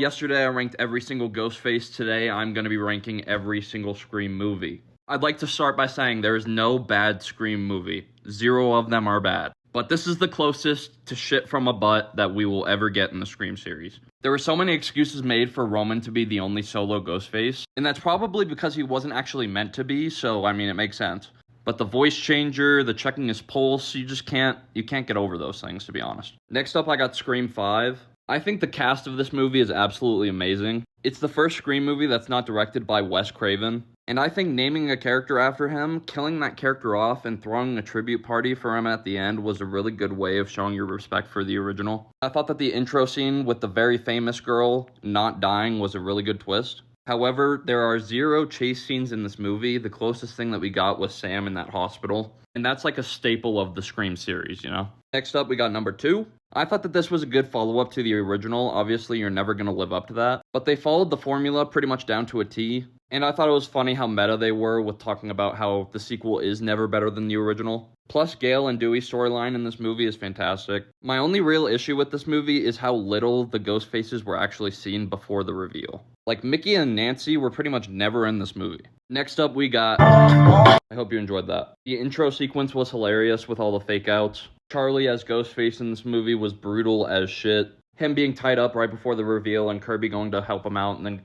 Yesterday I ranked every single Ghostface. Today I'm going to be ranking every single Scream movie. I'd like to start by saying there is no bad Scream movie. 0 of them are bad. But this is the closest to shit from a butt that we will ever get in the Scream series. There were so many excuses made for Roman to be the only solo Ghostface, and that's probably because he wasn't actually meant to be, so I mean it makes sense. But the voice changer, the checking his pulse, you can't get over those things, to be honest. Next up I got Scream 5. I think the cast of this movie is absolutely amazing. It's the first Scream movie that's not directed by Wes Craven, and I think naming a character after him, killing that character off, and throwing a tribute party for him at the end was a really good way of showing your respect for the original. I thought that the intro scene with the very famous girl not dying was a really good twist. However, there are 0 chase scenes in this movie. The closest thing that we got was Sam in that hospital, and that's like a staple of the Scream series, you know? Next up, we got number 2. I thought that this was a good follow-up to the original. Obviously, you're never going to live up to that, but they followed the formula pretty much down to a T, and I thought it was funny how meta they were with talking about how the sequel is never better than the original. Plus, Gale and Dewey's storyline in this movie is fantastic. My only real issue with this movie is how little the ghost faces were actually seen before the reveal. Like, Mickey and Nancy were pretty much never in this movie. Next up, we got... I hope you enjoyed that. The intro sequence was hilarious with all the fake outs. Charlie as Ghostface in this movie was brutal as shit. Him being tied up right before the reveal and Kirby going to help him out, and then...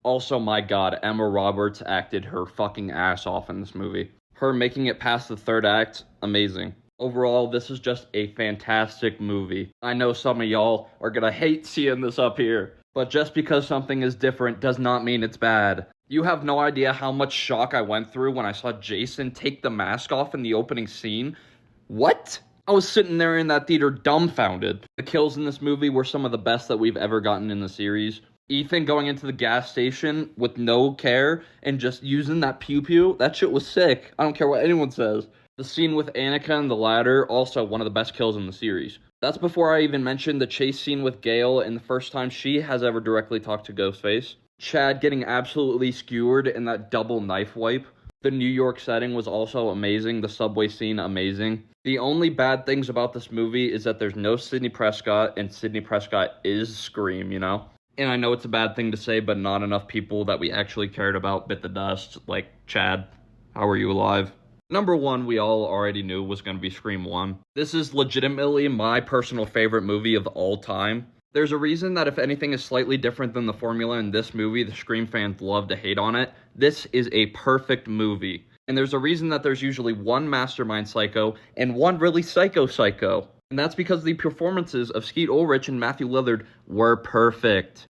Also, my god, Emma Roberts acted her fucking ass off in this movie. Her making it past the 3rd act, amazing. Overall, this is just a fantastic movie. I know some of y'all are gonna hate seeing this up here, but just because something is different does not mean it's bad. You have no idea how much shock I went through when I saw Jason take the mask off in the opening scene. What? I was sitting there in that theater dumbfounded. The kills in this movie were some of the best that we've ever gotten in the series. Ethan going into the gas station with no care and just using that pew-pew, that shit was sick. I don't care what anyone says. The scene with Annika and the ladder, also one of the best kills in the series. That's before I even mentioned the chase scene with Gale and the first time she has ever directly talked to Ghostface. Chad getting absolutely skewered in that double knife wipe. The New York setting was also amazing. The subway scene, amazing. The only bad things about this movie is that there's no Sidney Prescott, and Sidney Prescott is Scream, you know? And I know it's a bad thing to say, but not enough people that we actually cared about bit the dust, like Chad. How are you alive? Number 1, we all already knew was going to be Scream 1. This is legitimately my personal favorite movie of all time. There's a reason that if anything is slightly different than the formula in this movie, the Scream fans love to hate on it. This is a perfect movie. And there's a reason that there's usually one mastermind psycho and one really psycho. And that's because the performances of Skeet Ulrich and Matthew Lillard were perfect.